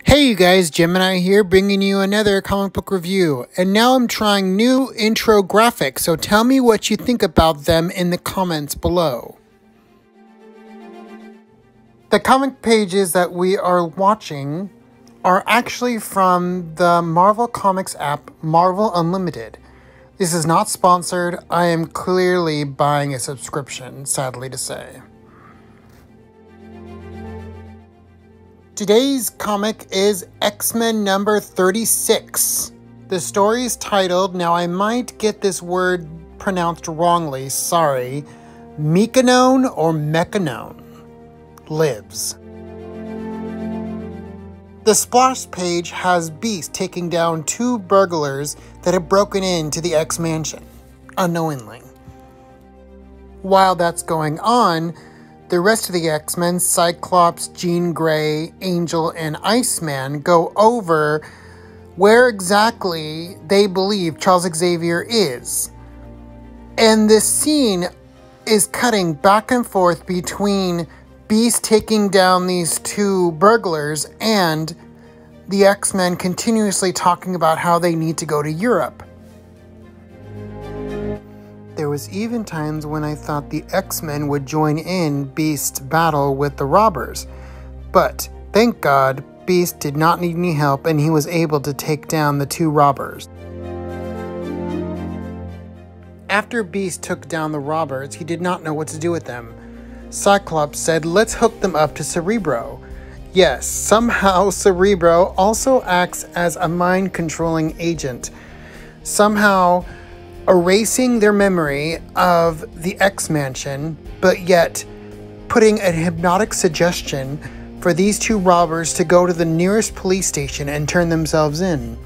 Hey you guys, Gemini here, bringing you another comic book review. And now I'm trying new intro graphics, so tell me what you think about them in the comments below. The comic pages that we are watching are actually from the Marvel Comics app, Marvel Unlimited. This is not sponsored. I am clearly buying a subscription, sadly to say. Today's comic is X-Men number 36. The story is titled, now I might get this word pronounced wrongly, sorry, Mekanone or Mekanone lives. The splash page has Beast taking down two burglars that have broken into the X-Mansion, unknowingly. While that's going on, the rest of the X-Men, Cyclops, Jean Grey, Angel, and Iceman go over where exactly they believe Charles Xavier is. And this scene is cutting back and forth between Beast taking down these two burglars and the X-Men continuously talking about how they need to go to Europe. There was even times when I thought the X-Men would join in Beast's battle with the robbers. But, thank God, Beast did not need any help and he was able to take down the two robbers. After Beast took down the robbers, he did not know what to do with them. Cyclops said, let's hook them up to Cerebro. Yes, somehow Cerebro also acts as a mind-controlling agent. Somehow erasing their memory of the X-Mansion, but yet putting a hypnotic suggestion for these two robbers to go to the nearest police station and turn themselves in.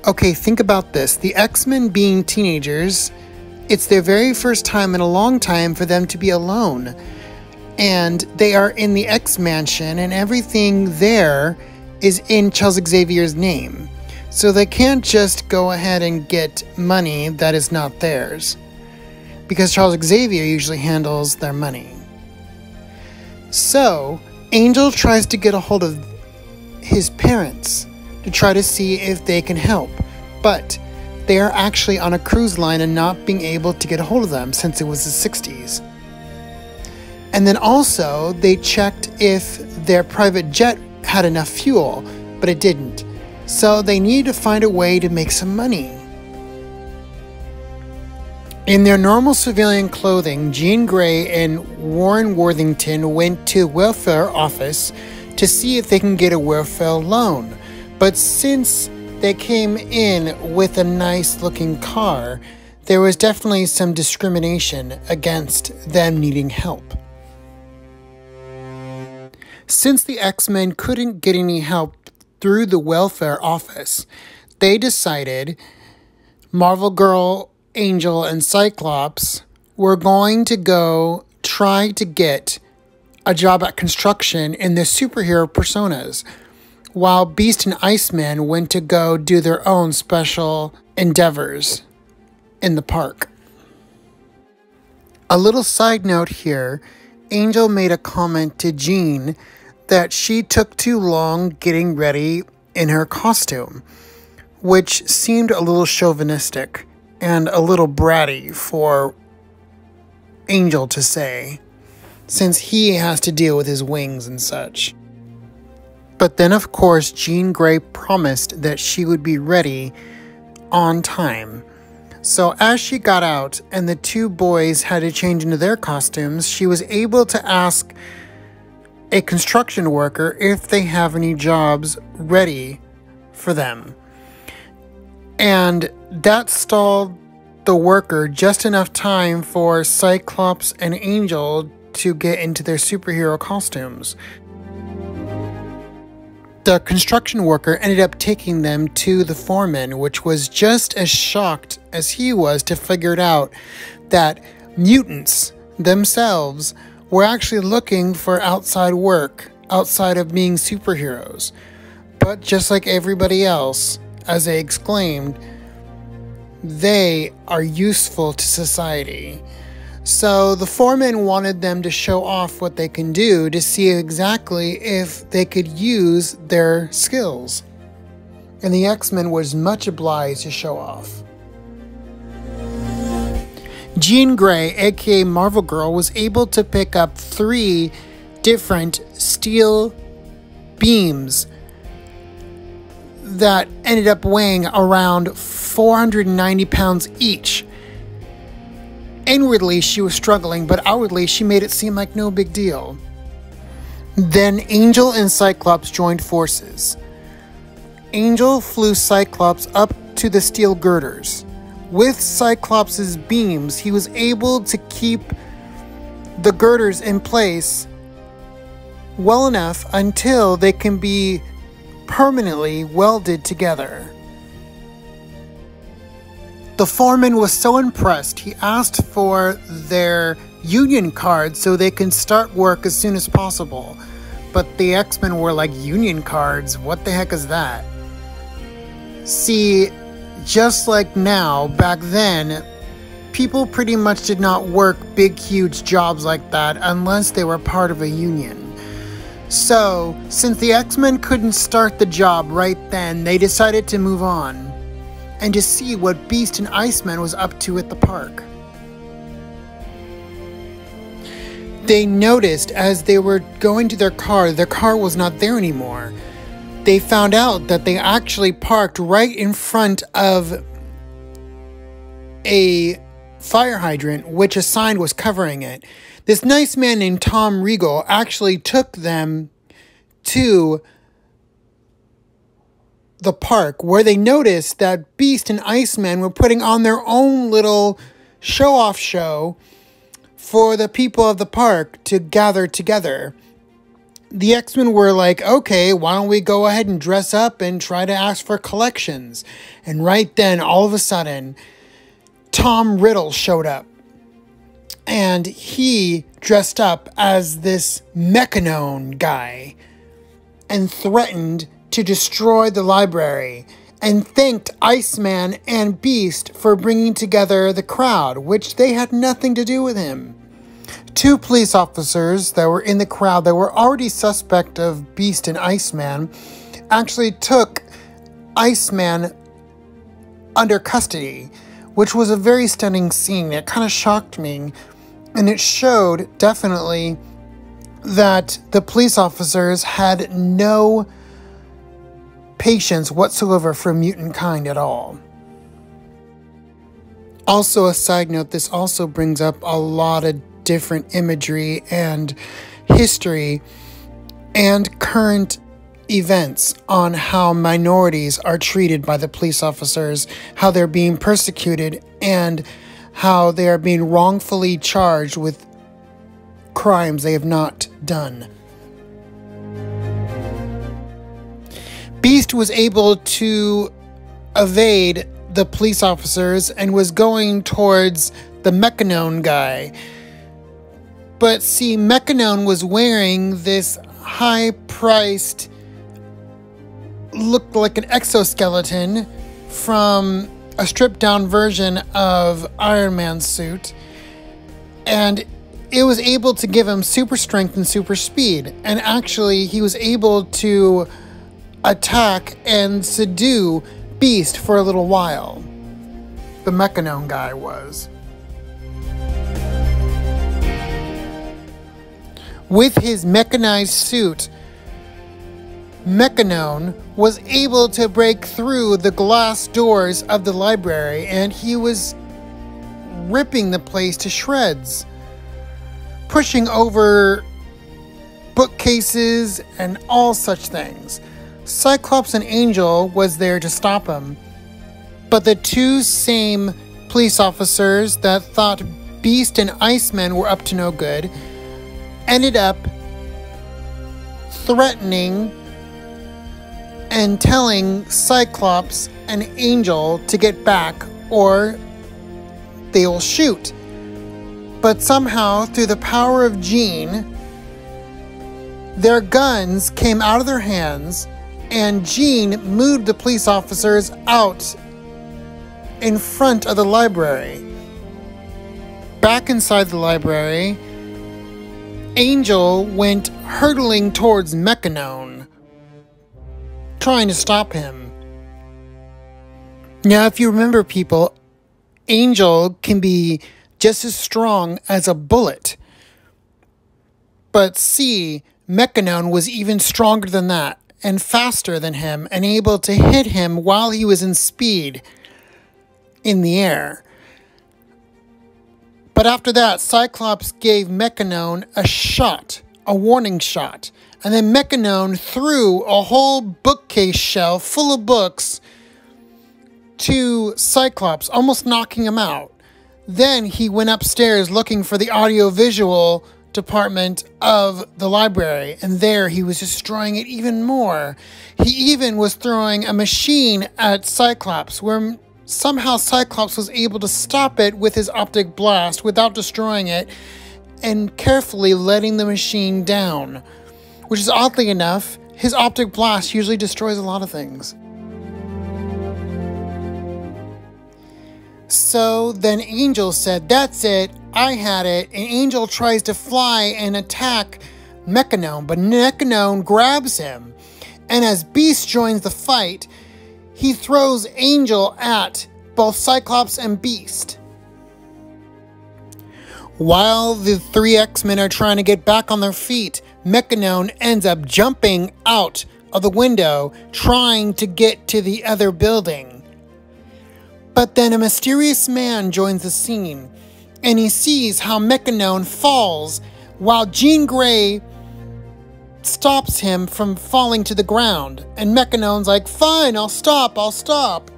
Okay, think about this. The X-Men being teenagers, it's their very first time in a long time for them to be alone. And they are in the X-Mansion and everything there is in Charles Xavier's name. So they can't just go ahead and get money that is not theirs, because Charles Xavier usually handles their money. So Angel tries to get a hold of his parents to try to see if they can help, but they are actually on a cruise line and not being able to get a hold of them since it was the 60s. And then also they checked if their private jet had enough fuel, but it didn't. So they need to find a way to make some money. In their normal civilian clothing, Jean Grey and Warren Worthington went to the welfare office to see if they can get a welfare loan. But since they came in with a nice looking car, there was definitely some discrimination against them needing help. Since the X-Men couldn't get any help through the welfare office, they decided Marvel Girl, Angel, and Cyclops were going to go try to get a job at construction in their superhero personas, while Beast and Iceman went to go do their own special endeavors in the park. A little side note here, Angel made a comment to Jean that she took too long getting ready in her costume, which seemed a little chauvinistic and a little bratty for Angel to say, since he has to deal with his wings and such. But then of course Jean Grey promised that she would be ready on time. So as she got out and the two boys had to change into their costumes, she was able to ask a construction worker if they have any jobs ready for them. And that stalled the worker just enough time for Cyclops and Angel to get into their superhero costumes. The construction worker ended up taking them to the foreman, which was just as shocked as he was to figure out that mutants themselves were actually looking for outside work, outside of being superheroes. But just like everybody else, as they exclaimed, they are useful to society. So the foreman wanted them to show off what they can do to see exactly if they could use their skills. And the X-Men was much obliged to show off. Jean Grey, aka Marvel Girl, was able to pick up 3 different steel beams that ended up weighing around 490 pounds each. Inwardly, she was struggling, but outwardly, she made it seem like no big deal. Then Angel and Cyclops joined forces. Angel flew Cyclops up to the steel girders. With Cyclops' beams, he was able to keep the girders in place well enough until they can be permanently welded together. The foreman was so impressed, he asked for their union card so they can start work as soon as possible. But the X-Men were like, union cards? What the heck is that? See, just like now, back then, people pretty much did not work big, huge jobs like that unless they were part of a union. So, since the X-Men couldn't start the job right then, they decided to move on and to see what Beast and Iceman was up to at the park. They noticed as they were going to their car was not there anymore. They found out that they actually parked right in front of a fire hydrant, which a sign was covering it. This nice man named Tom Regal actually took them to the park, where they noticed that Beast and Iceman were putting on their own little show-off show for the people of the park to gather together. The X-Men were like, okay, why don't we go ahead and dress up and try to ask for collections? And right then, all of a sudden, Tom Riddle showed up. And he dressed up as this Mechanon guy and threatened to destroy the library, and thanked Iceman and Beast for bringing together the crowd, which they had nothing to do with him. 2 police officers that were in the crowd that were already suspect of Beast and Iceman actually took Iceman under custody, which was a very stunning scene. It kind of shocked me, and it showed definitely that the police officers had no patience whatsoever for mutant kind at all. Also, a side note, this also brings up a lot of different imagery and history and current events on how minorities are treated by the police officers, how they're being persecuted, and how they are being wrongfully charged with crimes they have not done. Beast was able to evade the police officers and was going towards the Mechanon guy. But see, Mechanon was wearing this high-priced, looked like an exoskeleton from a stripped-down version of Iron Man's suit. And it was able to give him super strength and super speed. And actually, he was able to attack and subdue Beast for a little while. The Mechanon guy was. With his mechanized suit, Mechanon was able to break through the glass doors of the library, and he was ripping the place to shreds, pushing over bookcases and all such things. Cyclops and Angel was there to stop him, but the 2 same police officers that thought Beast and Iceman were up to no good ended up threatening and telling Cyclops and Angel to get back or they will shoot. But somehow, through the power of Jean, their guns came out of their hands and Jean moved the police officers out in front of the library, back inside the library, Angel went hurtling towards Mechanon, trying to stop him. Now, if you remember, people, Angel can be just as strong as a bullet. But see, Mechanon was even stronger than that, and faster than him, and able to hit him while he was in speed in the air. But after that, Cyclops gave Mechanon a shot, a warning shot. And then Mechanon threw a whole bookcase shelf full of books to Cyclops, almost knocking him out. Then he went upstairs looking for the audiovisual department of the library, and there he was destroying it even more. He even was throwing a machine at Cyclops, where somehow Cyclops was able to stop it with his optic blast without destroying it, and carefully letting the machine down. Which is, oddly enough, his optic blast usually destroys a lot of things. So then Angel said, "That's it, I had it," and Angel tries to fly and attack Mechanon, but Mechanon grabs him, and as Beast joins the fight, he throws Angel at both Cyclops and Beast. While the three X-Men are trying to get back on their feet, Mechanon ends up jumping out of the window, trying to get to the other building. But then a mysterious man joins the scene, and he sees how Mechanon falls while Jean Grey stops him from falling to the ground. And Mechanon's like, "Fine, I'll stop.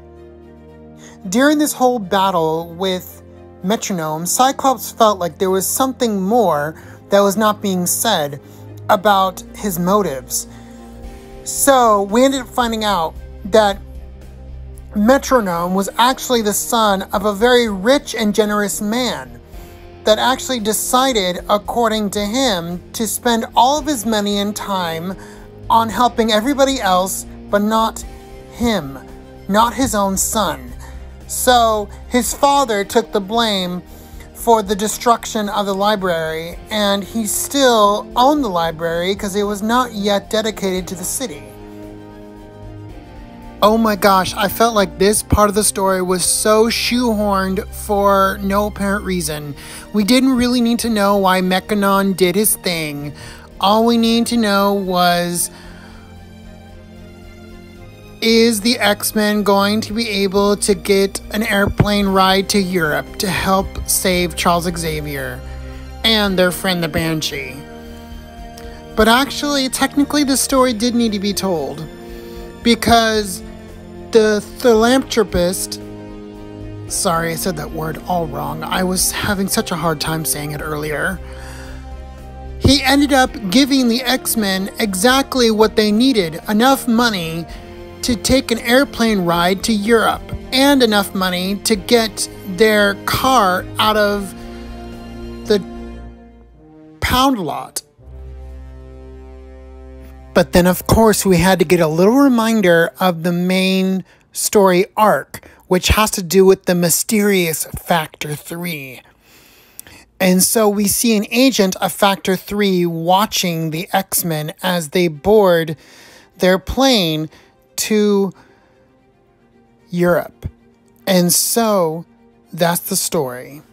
During this whole battle with Metronome, Cyclops felt like there was something more that was not being said about his motives. So we ended up finding out that Metronome was actually the son of a very rich and generous man that actually decided, according to him, to spend all of his money and time on helping everybody else, but not him, not his own son. So his father took the blame for the destruction of the library, and he still owned the library because it was not yet dedicated to the city. Oh my gosh, I felt like this part of the story was so shoehorned for no apparent reason. We didn't really need to know why Mechanon did his thing. All we need to know was, is the X-Men going to be able to get an airplane ride to Europe to help save Charles Xavier and their friend the Banshee? But actually, technically, the story did need to be told, because the philanthropist, sorry, I said that word all wrong. I was having such a hard time saying it earlier. He ended up giving the X-Men exactly what they needed, enough money to take an airplane ride to Europe, and enough money to get their car out of the pound lot. But then, of course, we had to get a little reminder of the main story arc, which has to do with the mysterious Factor 3. And so we see an agent of Factor 3 watching the X-Men as they board their plane to Europe. And so that's the story.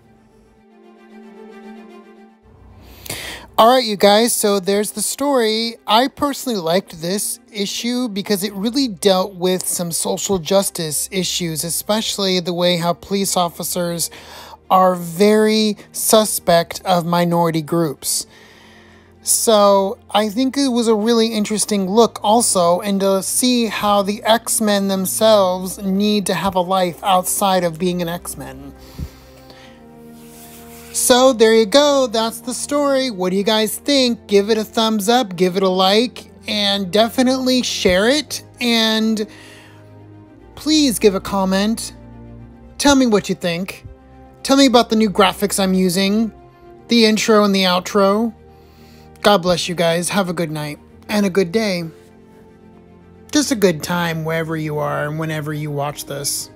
Alright, you guys, so there's the story. I personally liked this issue because it really dealt with some social justice issues, especially the way how police officers are very suspect of minority groups. So I think it was a really interesting look also, and to see how the X-Men themselves need to have a life outside of being an X-Men. So there you go, that's the story. What do you guys think? Give it a thumbs up, give it a like, and definitely share it. And please give a comment. Tell me what you think. Tell me about the new graphics I'm using, the intro and the outro. God bless you guys. Have a good night and a good day. Just a good time wherever you are and whenever you watch this.